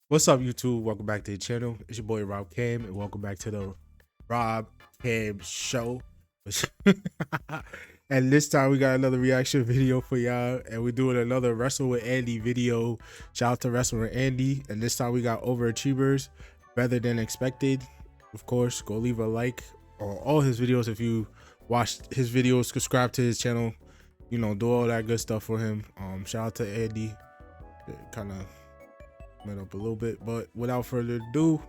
What's up, YouTube? Welcome back to the channel. It's your boy Rob Cam, and welcome back to the Rob Cam Show. And this time we got another reaction video for y'all, and we're doing another Wrestle with Andy video. Shout out to Wrestle with Andy, and this time we got Overachievers, Better Than Expected. Of course, go leave a like on all his videos if you watched his videos. Subscribe to his channel. You know, do all that good stuff for him. Shout out to Andy. Kind of went up a little bit, but without further ado,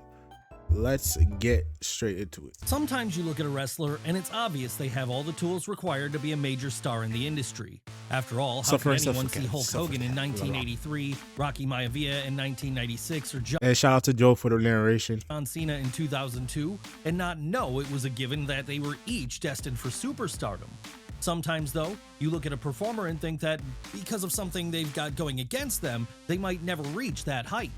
let's get straight into it. Sometimes you look at a wrestler and it's obvious they have all the tools required to be a major star in the industry. After all, how can anyone see Hulk Hogan in 1983, Rocky Maivia in 1996, or And shout out to Joe for the narration. John Cena in 2002 and not know it was a given that they were each destined for superstardom? Sometimes, though, you look at a performer and think that because of something they've got going against them, they might never reach that height.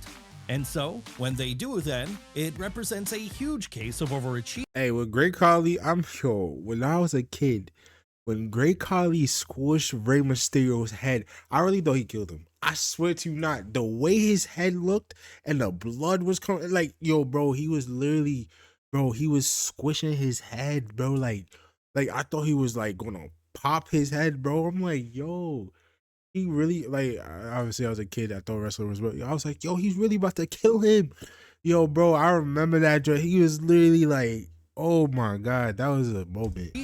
And so, when they do then, it represents a huge case of overachievement. Hey, with Great Khali, when I was a kid, when Great Khali squished Rey Mysterio's head, I really thought he killed him. I swear to you not. The way his head looked and the blood was coming, like, yo, bro, he was literally, bro, he was squishing his head, bro, like I thought he was like gonna pop his head, bro. I'm like, yo, he really, like, obviously I was a kid. I thought wrestler was really, I was like, yo, he's really about to kill him. Yo, bro, I remember that. He was literally like, oh my God, that was a moment.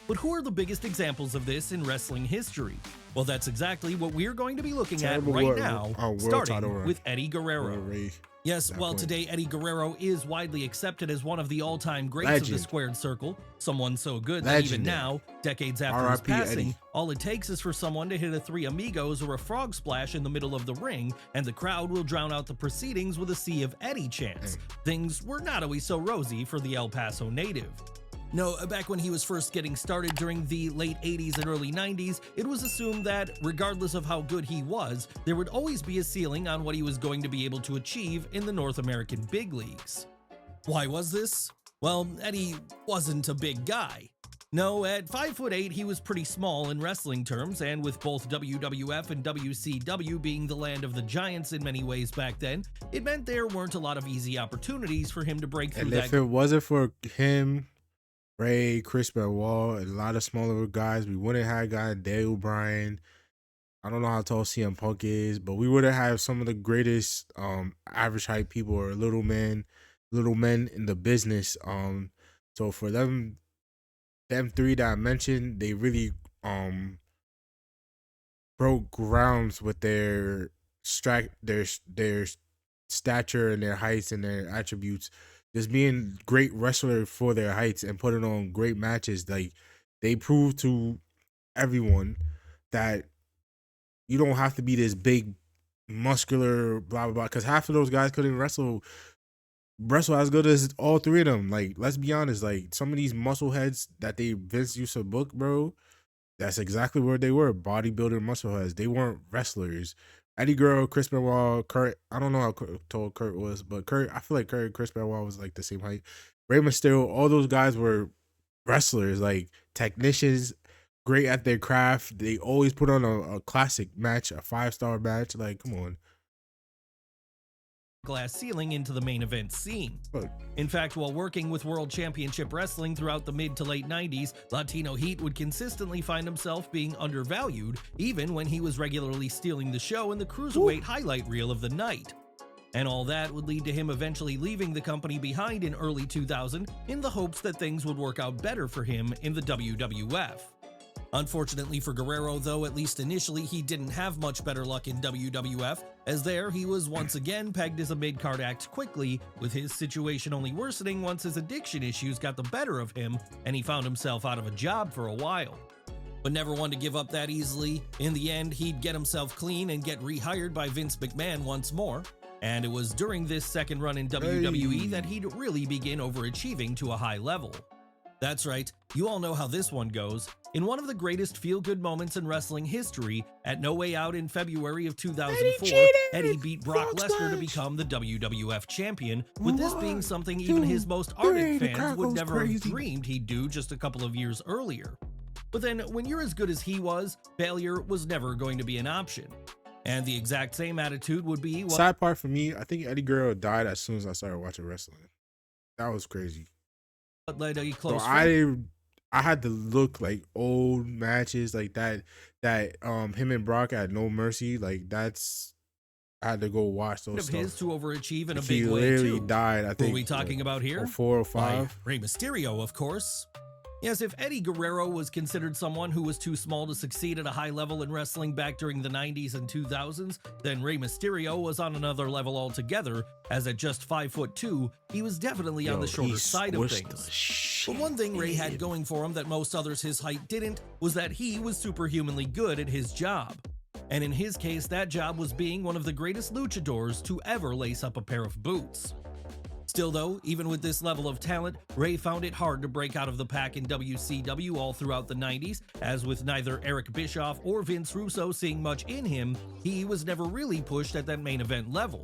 But who are the biggest examples of this in wrestling history? Well, that's exactly what we're going to be looking at right now, starting with Eddie Guerrero. Yes, well, today Eddie Guerrero is widely accepted as one of the all-time greats of the squared circle, someone so good that even now, decades after his passing, all it takes is for someone to hit a Three Amigos or a frog splash in the middle of the ring, and the crowd will drown out the proceedings with a sea of Eddie chants. Things were not always so rosy for the El Paso native. No, back when he was first getting started during the late 80s and early 90s, it was assumed that, regardless of how good he was, there would always be a ceiling on what he was going to be able to achieve in the North American big leagues. Why was this? Well, Eddie wasn't a big guy. No, at 5'8", he was pretty small in wrestling terms, and with both WWF and WCW being the land of the giants in many ways back then, it meant there weren't a lot of easy opportunities for him to break through. And if it wasn't for him, Ray, Chris Benoit, and a lot of smaller guys, we wouldn't have got Daniel Bryan. I don't know how tall CM Punk is, but we would have had some of the greatest average height people or little men in the business. So for them three that I mentioned, they really broke grounds with their stature and their heights and their attributes. Just being great wrestler for their heights and putting on great matches. Like, they proved to everyone that you don't have to be this big, muscular, blah, blah, blah. Because half of those guys couldn't wrestle as good as all three of them. Like, let's be honest. Like, some of these muscle heads that Vince used to book, bro, that's exactly where they were. Bodybuilder muscle heads. They weren't wrestlers. Eddie Guerrero, Chris Benoit, Kurt. I don't know how tall Kurt was, but Kurt, I feel like Kurt and Chris Benoit was like the same height. Rey Mysterio, all those guys were wrestlers, like technicians, great at their craft. They always put on a classic match, a 5-star match. Like, come on. Glass ceiling into the main event scene. In fact, while working with World Championship Wrestling throughout the mid to late 90s, Latino Heat would consistently find himself being undervalued, even when he was regularly stealing the show in the cruiserweight highlight reel of the night. And all that would lead to him eventually leaving the company behind in early 2000 in the hopes that things would work out better for him in the WWF. Unfortunately for Guerrero, though, at least initially, he didn't have much better luck in WWF, as there he was once again pegged as a mid-card act quickly, with his situation only worsening once his addiction issues got the better of him and he found himself out of a job for a while. But never one to give up that easily. In the end, he'd get himself clean and get rehired by Vince McMahon once more. And it was during this second run in WWE that he'd really begin overachieving to a high level. That's right, you all know how this one goes. In one of the greatest feel-good moments in wrestling history, at No Way Out in February of 2004, Eddie beat Brock Lesnar to become the WWF champion, with this being something even his most ardent fans would never have dreamed he'd do just a couple of years earlier. But then, when you're as good as he was, failure was never going to be an option. And the exact same attitude would be what Sad part for me, I think Eddie Guerrero died as soon as I started watching wrestling. That was crazy. led a So close friend. I had to look like old matches like that him and Brock at No Mercy, like that's I had to go watch those Of his stuff. to overachieve in a Like, big he way literally too. died, I Who think. are we talking about here? 4 or Why, 5. Rey Mysterio, of course. Yes, if Eddie Guerrero was considered someone who was too small to succeed at a high level in wrestling back during the 90s and 2000s, then Rey Mysterio was on another level altogether, as at just 5'2", he was definitely on the shorter side of things. But one thing Rey had going for him that most others his height didn't was that he was superhumanly good at his job. And in his case, that job was being one of the greatest luchadors to ever lace up a pair of boots. Still though, even with this level of talent, Rey found it hard to break out of the pack in WCW all throughout the 90s, as with neither Eric Bischoff or Vince Russo seeing much in him, he was never really pushed at that main event level.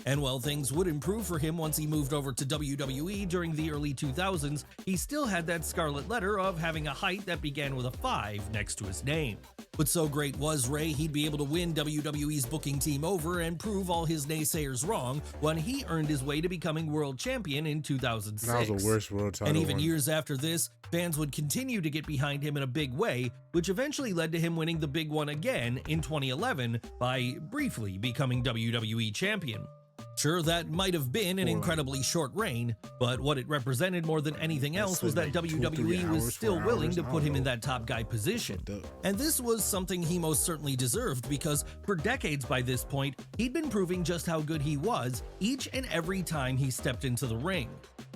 And while things would improve for him once he moved over to WWE during the early 2000s, he still had that scarlet letter of having a height that began with a 5 next to his name. But so great was Rey, he'd be able to win WWE's booking team over and prove all his naysayers wrong when he earned his way to becoming world champion in 2006. That was the worst world title. And even years after this, fans would continue to get behind him in a big way, which eventually led to him winning the big one again in 2011 by briefly becoming WWE champion. Sure, that might have been an incredibly short reign, but what it represented more than anything else was that WWE was still willing to put him in that top guy position. And this was something he most certainly deserved because for decades by this point, he'd been proving just how good he was each and every time he stepped into the ring.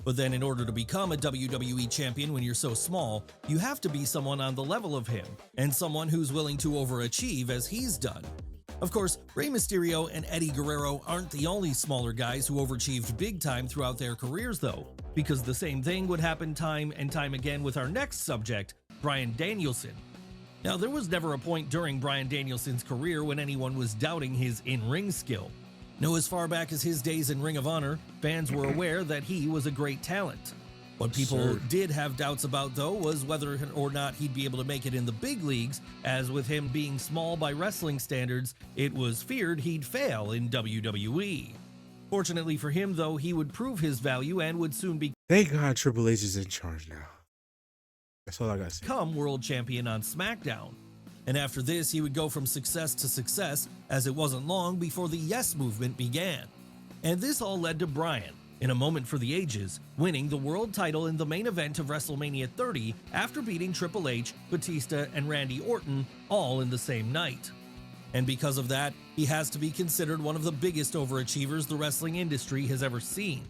But then in order to become a WWE champion when you're so small, you have to be someone on the level of him, and someone who's willing to overachieve as he's done. Of course, Rey Mysterio and Eddie Guerrero aren't the only smaller guys who overachieved big time throughout their careers though, because the same thing would happen time and time again with our next subject, Bryan Danielson. Now, there was never a point during Bryan Danielson's career when anyone was doubting his in-ring skill. No, as far back as his days in Ring of Honor, fans were aware that he was a great talent. What people did have doubts about, though, was whether or not he'd be able to make it in the big leagues, as with him being small by wrestling standards, it was feared he'd fail in WWE. Fortunately for him, though, he would prove his value and would soon Thank God Triple H is in charge now. That's all I got to say. Become world champion on SmackDown. And after this, he would go from success to success, as it wasn't long before the Yes Movement began. And this all led to Bryan, in a moment for the ages, winning the world title in the main event of WrestleMania 30 after beating Triple H, Batista, and Randy Orton all in the same night. And because of that, he has to be considered one of the biggest overachievers the wrestling industry has ever seen.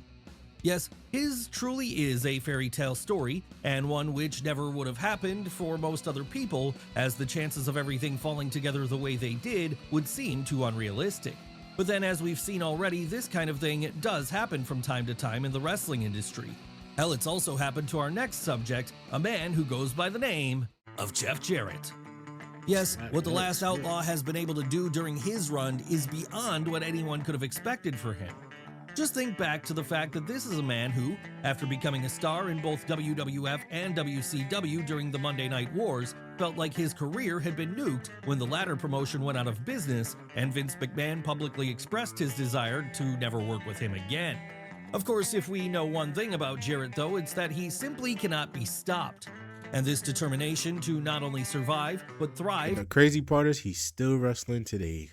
Yes, his truly is a fairy tale story, and one which never would have happened for most other people, as the chances of everything falling together the way they did would seem too unrealistic. But then, as we've seen already, this kind of thing does happen from time to time in the wrestling industry. Hell, it's also happened to our next subject, a man who goes by the name of Jeff Jarrett. Yes, what the Last Outlaw has been able to do during his run is beyond what anyone could have expected for him. Just think back to the fact that this is a man who, after becoming a star in both WWF and WCW during the Monday Night Wars, felt like his career had been nuked when the latter promotion went out of business and Vince McMahon publicly expressed his desire to never work with him again. Of course, if we know one thing about Jarrett though, it's that he simply cannot be stopped. And this determination to not only survive, but thrive, the crazy part is he's still wrestling today,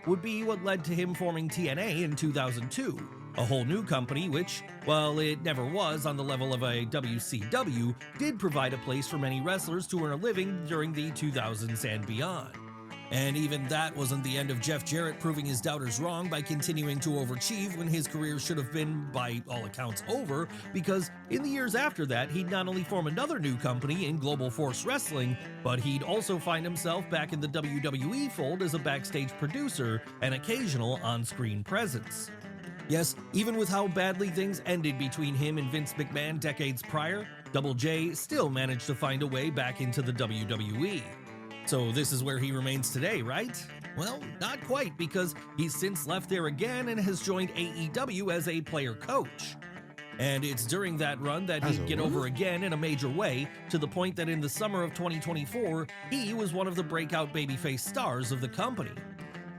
would be what led to him forming TNA in 2002, a whole new company which, while it never was on the level of a WCW, did provide a place for many wrestlers to earn a living during the 2000s and beyond. And even that wasn't the end of Jeff Jarrett proving his doubters wrong by continuing to overachieve when his career should have been, by all accounts, over, because in the years after that, he'd not only form another new company in Global Force Wrestling, but he'd also find himself back in the WWE fold as a backstage producer and occasional on-screen presence. Yes, even with how badly things ended between him and Vince McMahon decades prior, Double J still managed to find a way back into the WWE. So this is where he remains today, right? Well, not quite, because he's since left there again and has joined AEW as a player coach. And it's during that run that he'd get over again in a major way, to the point that in the summer of 2024, he was one of the breakout babyface stars of the company.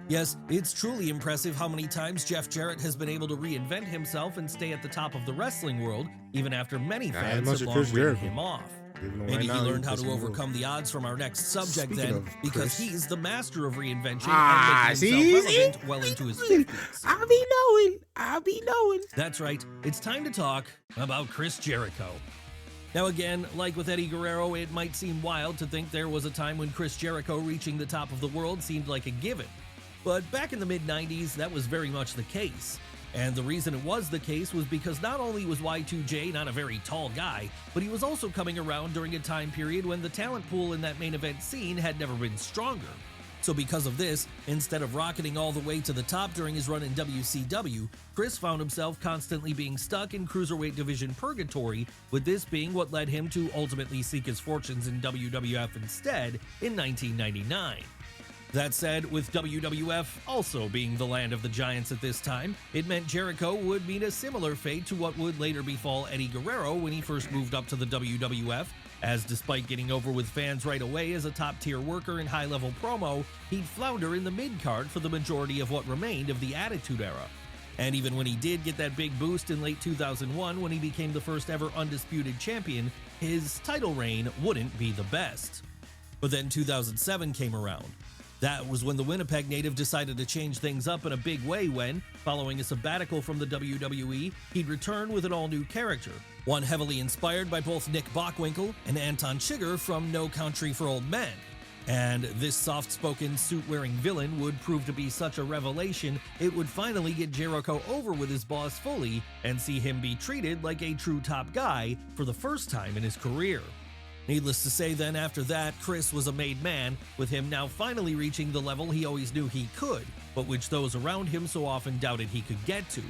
Yes, it's truly impressive how many times Jeff Jarrett has been able to reinvent himself and stay at the top of the wrestling world, even after many Not as fans much have as long Chris written Jericho. him off. Even though Maybe right he now learned how pissing to me off. overcome the odds from our next subject Speaking then, of because Chris. he's the master of reinvention Ah, and making himself relevant well into his 50s. I be knowing. That's right, it's time to talk about Chris Jericho. Now again, like with Eddie Guerrero, it might seem wild to think there was a time when Chris Jericho reaching the top of the world seemed like a given. But back in the mid-90s, that was very much the case. And the reason it was the case was because not only was Y2J not a very tall guy, but he was also coming around during a time period when the talent pool in that main event scene had never been stronger. So because of this, instead of rocketing all the way to the top during his run in WCW, Chris found himself constantly being stuck in cruiserweight division purgatory, with this being what led him to ultimately seek his fortunes in WWF instead in 1999. That said, with WWF also being the land of the giants at this time, it meant Jericho would meet a similar fate to what would later befall Eddie Guerrero when he first moved up to the WWF, as despite getting over with fans right away as a top-tier worker and high-level promo, he'd flounder in the mid-card for the majority of what remained of the Attitude Era. And even when he did get that big boost in late 2001 when he became the first ever undisputed champion, his title reign wouldn't be the best. But then 2007 came around. That was when the Winnipeg native decided to change things up in a big way when, following a sabbatical from the WWE, he'd return with an all-new character, one heavily inspired by both Nick Bockwinkel and Anton Chigurh from No Country for Old Men. And this soft-spoken, suit-wearing villain would prove to be such a revelation, it would finally get Jericho over with his boss fully and see him be treated like a true top guy for the first time in his career. Needless to say then, after that, Chris was a made man, with him now finally reaching the level he always knew he could, but which those around him so often doubted he could get to.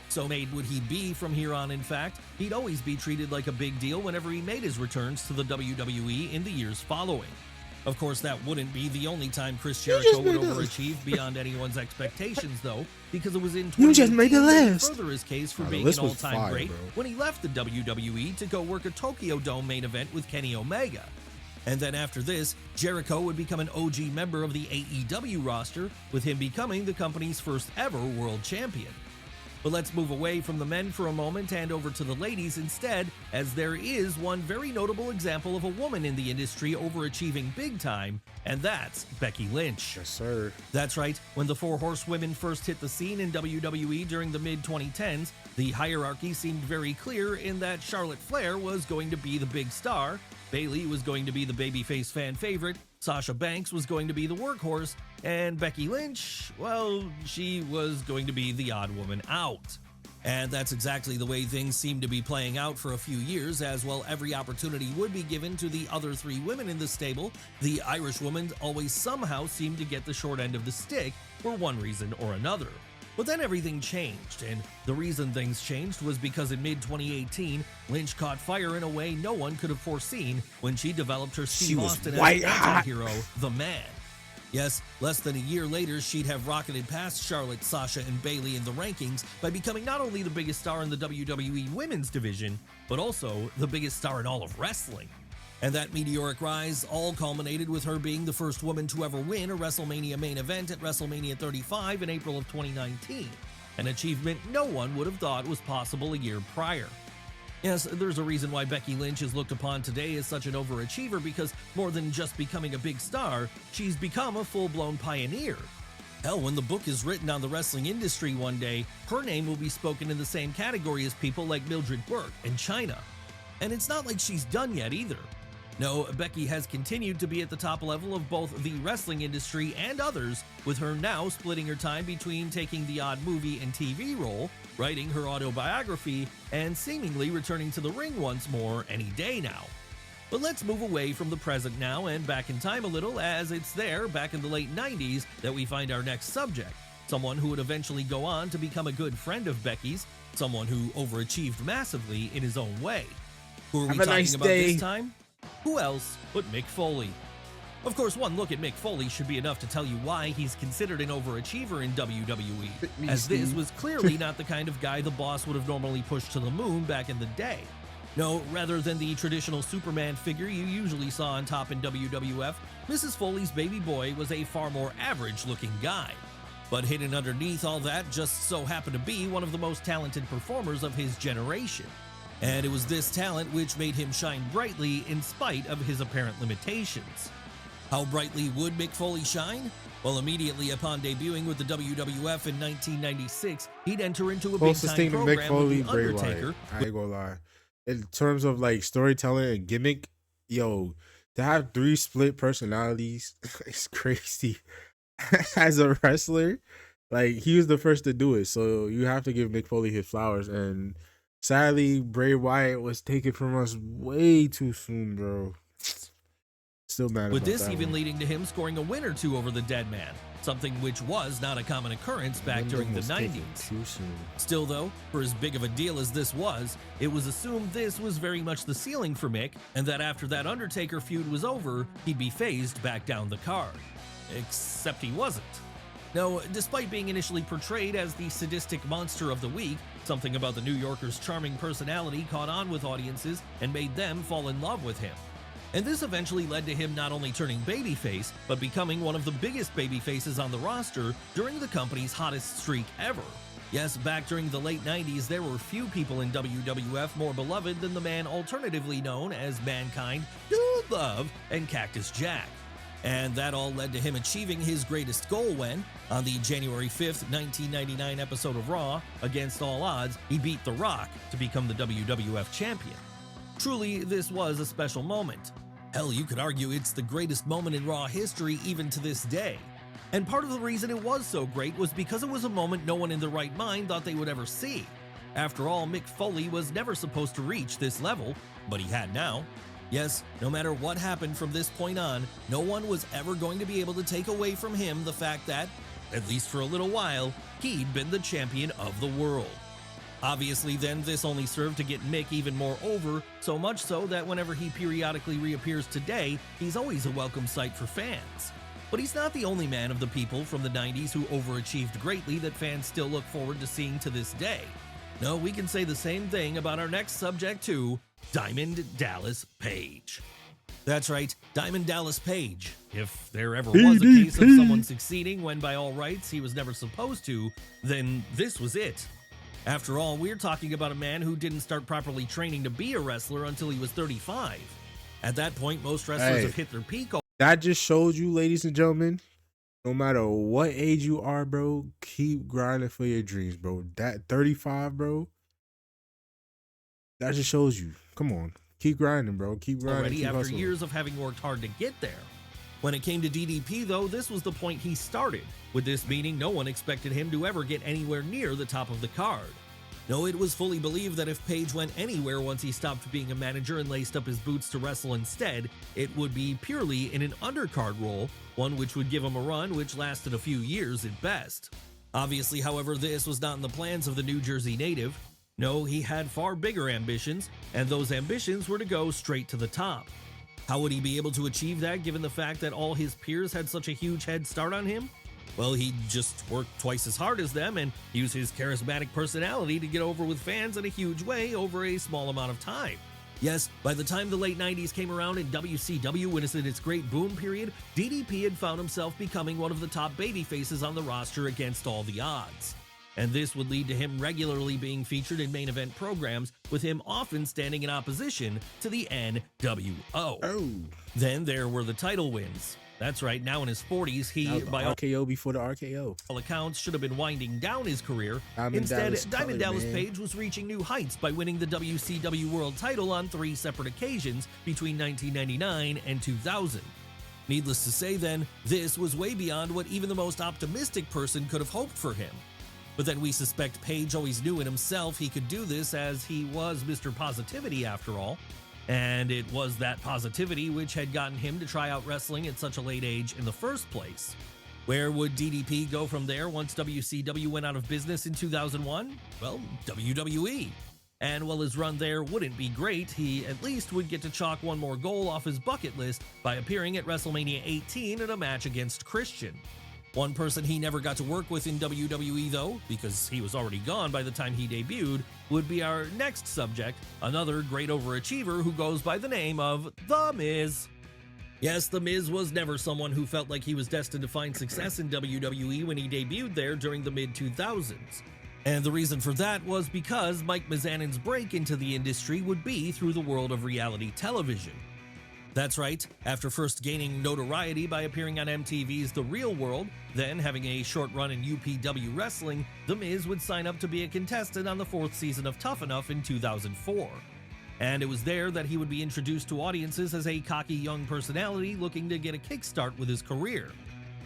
So made would he be from here on, in fact, he'd always be treated like a big deal whenever he made his returns to the WWE in the years following. Of course, that wouldn't be the only time Chris Jericho would overachieve beyond anyone's expectations, though, because it was in 2018 that he further his case for being an all-time great when he left the WWE to go work a Tokyo Dome main event with Kenny Omega. And then after this, Jericho would become an OG member of the AEW roster, with him becoming the company's first ever world champion. But let's move away from the men for a moment and over to the ladies instead, as there is one very notable example of a woman in the industry overachieving big time, and that's Becky Lynch. Yes, sir. That's right, when the Four Horsewomen first hit the scene in WWE during the mid-2010s, the hierarchy seemed very clear in that Charlotte Flair was going to be the big star, Bayley was going to be the babyface fan favorite, Sasha Banks was going to be the workhorse, and Becky Lynch, well, she was going to be the odd woman out. And that's exactly the way things seemed to be playing out for a few years, as well every opportunity would be given to the other three women in the stable. The Irish woman always somehow seemed to get the short end of the stick for one reason or another. But then everything changed, and the reason things changed was because in mid-2018, Lynch caught fire in a way no one could have foreseen when she developed her Steve Austin anti-hero, The Man. Yes, less than a year later, she'd have rocketed past Charlotte, Sasha, and Bayley in the rankings by becoming not only the biggest star in the WWE Women's division, but also the biggest star in all of wrestling. And that meteoric rise all culminated with her being the first woman to ever win a WrestleMania main event at WrestleMania 35 in April of 2019, an achievement no one would have thought was possible a year prior. Yes, there's a reason why Becky Lynch is looked upon today as such an overachiever, because more than just becoming a big star, she's become a full-blown pioneer. Hell, when the book is written on the wrestling industry one day, her name will be spoken in the same category as people like Mildred Burke and Chyna. And it's not like she's done yet either. No, Becky has continued to be at the top level of both the wrestling industry and others, with her now splitting her time between taking the odd movie and TV role, writing her autobiography, and seemingly returning to the ring once more any day now. But let's move away from the present now and back in time a little, as it's there, back in the late 90s, that we find our next subject. Someone who would eventually go on to become a good friend of Becky's, someone who overachieved massively in his own way. Who are we talking about this time? Who else but Mick Foley? Of course, one look at Mick Foley should be enough to tell you why he's considered an overachiever in WWE, as this was clearly not the kind of guy the boss would have normally pushed to the moon back in the day. No, rather than the traditional Superman figure you usually saw on top in WWF, Mrs. Foley's baby boy was a far more average-looking guy. But hidden underneath all that just so happened to be one of the most talented performers of his generation. And it was this talent which made him shine brightly in spite of his apparent limitations. How brightly would Mick Foley shine? Well, immediately upon debuting with the WWF in 1996, he'd enter into a big-time program Mick Foley, with The Undertaker. I ain't gonna lie. In terms of like storytelling and gimmick, yo, to have 3 split personalities is crazy. As a wrestler, like he was the first to do it, so you have to give Mick Foley his flowers. And sadly, Bray Wyatt was taken from us way too soon, bro. Still mad with about this that even one. leading to him scoring a win or 2 over the Dead Man, something which was not a common occurrence back during the 90s. Too soon. Still though, for as big of a deal as this was, it was assumed this was very much the ceiling for Mick, and that after that Undertaker feud was over, he'd be phased back down the card. Except he wasn't. No, despite being initially portrayed as the sadistic monster of the week, something about the New Yorker's charming personality caught on with audiences and made them fall in love with him. And this eventually led to him not only turning babyface, but becoming one of the biggest babyfaces on the roster during the company's hottest streak ever. Yes, back during the late 90s, there were few people in WWF more beloved than the man alternatively known as Mankind, Dude Love, and Cactus Jack. And that all led to him achieving his greatest goal when, on the January 5th, 1999 episode of Raw, against all odds, he beat The Rock to become the WWF champion. Truly, this was a special moment. Hell, you could argue it's the greatest moment in Raw history even to this day. And part of the reason it was so great was because it was a moment no one in their right mind thought they would ever see. After all, Mick Foley was never supposed to reach this level, but he had now. Yes, no matter what happened from this point on, no one was ever going to be able to take away from him the fact that, at least for a little while, he'd been the champion of the world. Obviously then, this only served to get Mick even more over, so much so that whenever he periodically reappears today, he's always a welcome sight for fans. But he's not the only man of the people from the 90s who overachieved greatly that fans still look forward to seeing to this day. No, we can say the same thing about our next subject too, Diamond Dallas Page. That's right, Diamond Dallas Page. If there ever was a case of someone succeeding when by all rights he was never supposed to, then this was it. After all, we're talking about a man who didn't start properly training to be a wrestler until he was 35. At that point, most wrestlers have hit their peak. That just shows you, ladies and gentlemen, no matter what age you are, bro, keep grinding for your dreams, bro. That 35, bro, that just shows you. Come on, keep grinding, bro. Keep grinding. Already keep after hustling. years of having worked hard to get there. When it came to DDP, though, this was the point he started, with this meaning no one expected him to ever get anywhere near the top of the card. No, it was fully believed that if Page went anywhere once he stopped being a manager and laced up his boots to wrestle instead, it would be purely in an undercard role, one which would give him a run which lasted a few years at best. Obviously, however, this was not in the plans of the New Jersey native. No, he had far bigger ambitions, and those ambitions were to go straight to the top. How would he be able to achieve that given the fact that all his peers had such a huge head start on him? Well, he'd just work twice as hard as them and use his charismatic personality to get over with fans in a huge way over a small amount of time. Yes, by the time the late 90s came around and WCW was in its great boom period, DDP had found himself becoming one of the top babyfaces on the roster against all the odds. And this would lead to him regularly being featured in main event programs, with him often standing in opposition to the NWO. Oh. Then there were the title wins. That's right, now in his 40s, he, by RKO before the RKO. all accounts, should have been winding down his career. Instead, Diamond Dallas Page was reaching new heights by winning the WCW World title on 3 separate occasions between 1999 and 2000. Needless to say then, this was way beyond what even the most optimistic person could have hoped for him. But then we suspect Page always knew in himself he could do this, as he was Mr. Positivity after all. And it was that positivity which had gotten him to try out wrestling at such a late age in the first place. Where would DDP go from there once WCW went out of business in 2001? Well, WWE. And while his run there wouldn't be great, he at least would get to chalk one more goal off his bucket list by appearing at WrestleMania 18 in a match against Christian. One person he never got to work with in WWE, though, because he was already gone by the time he debuted, would be our next subject, another great overachiever who goes by the name of The Miz. Yes, The Miz was never someone who felt like he was destined to find success in WWE when he debuted there during the mid-2000s. And the reason for that was because Mike Mizanin's break into the industry would be through the world of reality television. That's right, after first gaining notoriety by appearing on MTV's The Real World, then having a short run in UPW Wrestling, The Miz would sign up to be a contestant on the 4th season of Tough Enough in 2004. And it was there that he would be introduced to audiences as a cocky young personality looking to get a kickstart with his career.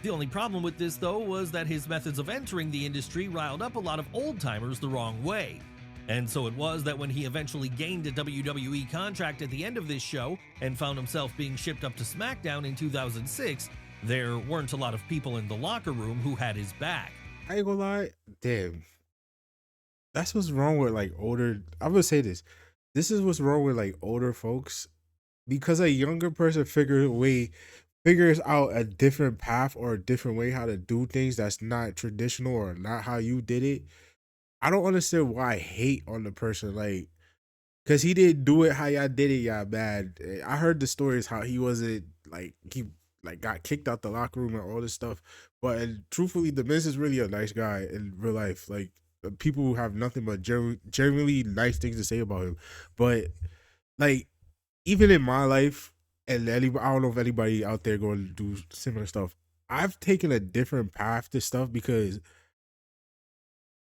The only problem with this, though, was that his methods of entering the industry riled up a lot of old-timers the wrong way. And so it was that when he eventually gained a WWE contract at the end of this show and found himself being shipped up to SmackDown in 2006, there weren't a lot of people in the locker room who had his back. I ain't gonna lie, damn. That's what's wrong with like older. I'm gonna say this. This is what's wrong with like older folks, because a younger person figures out a different path or a different way how to do things that's not traditional or not how you did it. I don't understand why I hate on the person, like, cause he didn't do it how y'all did it, y'all bad. I heard the stories how he wasn't like he like got kicked out the locker room and all this stuff. But and truthfully, the Miz is really a nice guy in real life. Like people who have nothing but genuinely nice things to say about him. But like even in my life, and anybody, I don't know if anybody out there going to do similar stuff. I've taken a different path to stuff because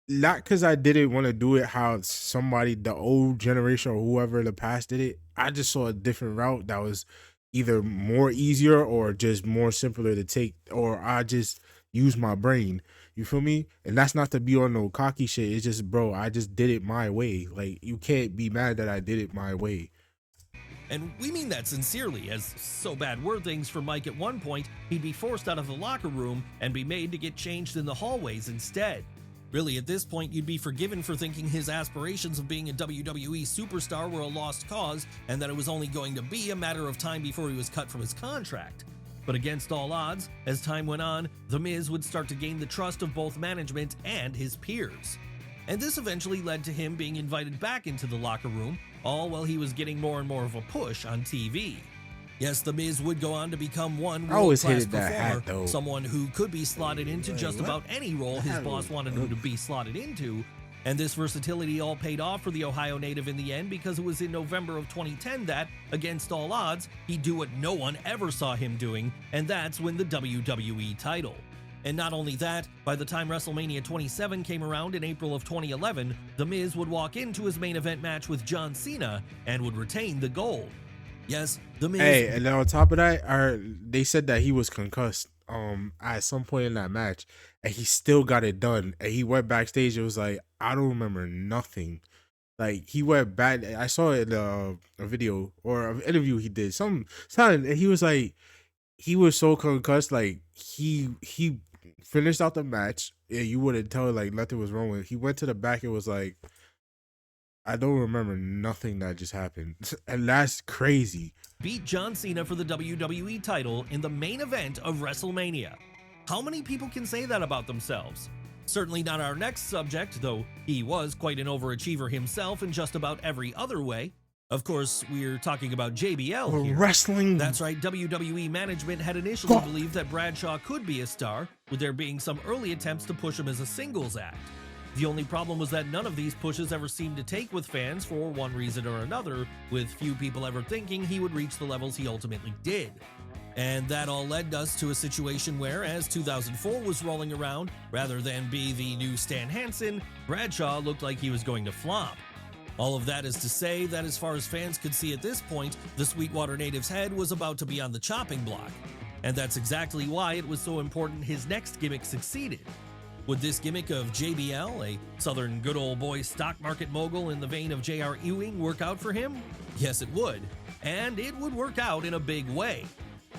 not because I didn't want to do it how somebody, the old generation or whoever in the past did it. I just saw a different route that was either more easier or just more simpler to take, or I just use my brain. You feel me? And that's not to be on no cocky shit. It's just, bro, I just did it my way. Like, you can't be mad that I did it my way. And we mean that sincerely, as so bad were things for Mike at one point, he'd be forced out of the locker room and be made to get changed in the hallways instead. Really, at this point, you'd be forgiven for thinking his aspirations of being a WWE superstar were a lost cause, and that it was only going to be a matter of time before he was cut from his contract. But against all odds, as time went on, The Miz would start to gain the trust of both management and his peers. And this eventually led to him being invited back into the locker room, all while he was getting more and more of a push on TV. Yes, The Miz would go on to become one world-class performer, someone who could be slotted into just about any role his boss wanted him to be slotted into. And this versatility all paid off for the Ohio native in the end, because it was in November of 2010 that, against all odds, he'd do what no one ever saw him doing, and that's win the WWE title. And not only that, by the time WrestleMania 27 came around in April of 2011, The Miz would walk into his main event match with John Cena and would retain the gold. Yes, The Miz. Hey, and then on top of that, they said that he was concussed at some point in that match, and he still got it done. And he went backstage. It was like, I don't remember nothing. Like he went back. I saw it in a video or an interview he did. Something, and he was like, he was so concussed. Like he finished out the match, and you wouldn't tell like nothing was wrong with it. He went to the back. It was like, I don't remember nothing that just happened. And that's crazy. Beat John Cena for the WWE title in the main event of WrestleMania. How many people can say that about themselves? Certainly not our next subject, though he was quite an overachiever himself in just about every other way. Of course, we're talking about JBL here. Wrestling. That's right, WWE management had initially believed that Bradshaw could be a star, with there being some early attempts to push him as a singles act. The only problem was that none of these pushes ever seemed to take with fans for one reason or another, with few people ever thinking he would reach the levels he ultimately did. And that all led us to a situation where, as 2004 was rolling around, rather than be the new Stan Hansen, Bradshaw looked like he was going to flop. All of that is to say that as far as fans could see at this point, the Sweetwater native's head was about to be on the chopping block. And that's exactly why it was so important his next gimmick succeeded. Would this gimmick of JBL, a southern good old boy stock market mogul in the vein of J.R. Ewing, work out for him? Yes, it would. And it would work out in a big way.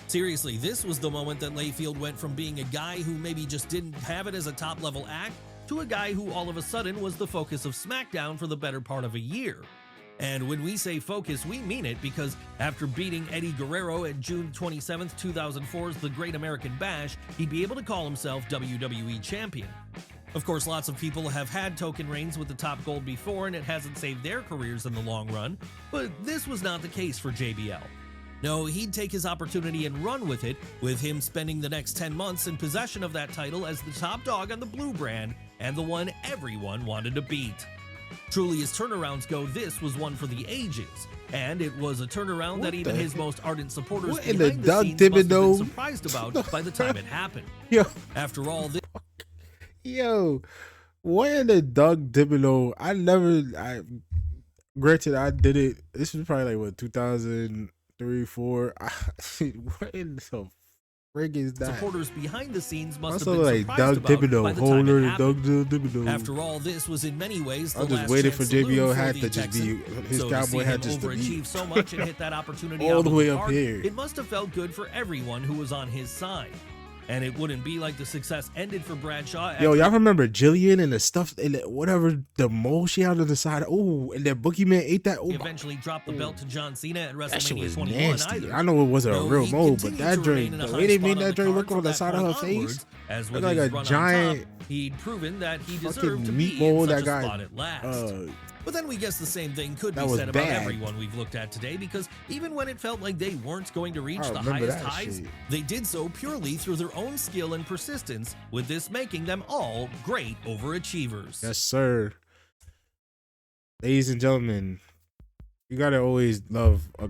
Seriously, this was the moment that Layfield went from being a guy who maybe just didn't have it as a top-level act to a guy who all of a sudden was the focus of SmackDown for the better part of a year. And when we say focus, we mean it, because after beating Eddie Guerrero at June 27, 2004's The Great American Bash, he'd be able to call himself WWE Champion. Of course, lots of people have had token reigns with the top gold before, and it hasn't saved their careers in the long run, but this was not the case for JBL. No, he'd take his opportunity and run with it, with him spending the next 10 months in possession of that title as the top dog on the blue brand and the one everyone wanted to beat. Truly, as turnarounds go, this was one for the ages, and it was a turnaround that even his most ardent supporters behind the scenes must have been surprised about by the time it happened. Yo. After all this, yo, what in the Doug Dimino? Granted, I did it. This was probably like what 2003, 4. What in the frig is that? Supporters behind the scenes must Also, have been like surprised Doug about Dimino, by the time it happened. Doug Dimino. After all, this was in many ways the I'm just last waiting chance for saloon JBO for hat the to just be Texan. his So cowboy hat to see just him to be overachieve so much and hit that opportunity all out the of way the up park, here. it must have felt good for everyone who was on his side. And it wouldn't be like the success ended for Bradshaw. Yo, y'all remember Jillian and the stuff and whatever the mole she had on the side? Oh, and that Boogeyman ate that. Oh, he eventually dropped the belt to John Cena at that shit WrestleMania was 21 nasty. either. I know it wasn't a real mole, but continued that to remain drink, in a the high way they spot made on that the drink card look from on the that side of her point face, onwards, as with like his a run on giant top, he'd proven that he fucking deserved to be in meatball such that a guy. spot at last. But then we guess the same thing could be That was said about bad. everyone we've looked at today, because even when it felt like they weren't going to reach I the remember highest that highs, shit. they did so purely through their own skill and persistence, with this making them all great overachievers. Yes, sir. Ladies and gentlemen, you gotta always love a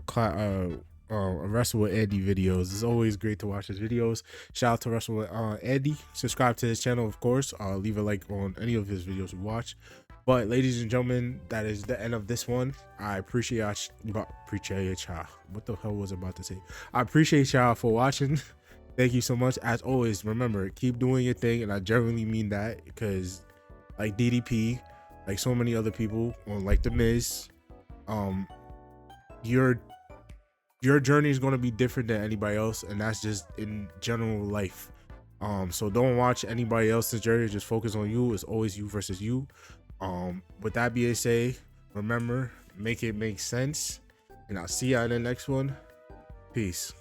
Wrestle with Andy videos. It's always great to watch his videos. Shout out to Wrestle with Andy. Subscribe to his channel, of course. Leave a like on any of his videos you watch. But ladies and gentlemen, that is the end of this one. I appreciate y'all. What the hell was I about to say? I appreciate y'all for watching. Thank you so much. As always, remember, keep doing your thing, and I genuinely mean that, because like DDP, like so many other people, or like The Miz, your journey is going to be different than anybody else, and that's just in general life. So don't watch anybody else's journey, just focus on you. It's always you versus you. With that being said, remember, make it make sense, and I'll see y'all in the next one. Peace.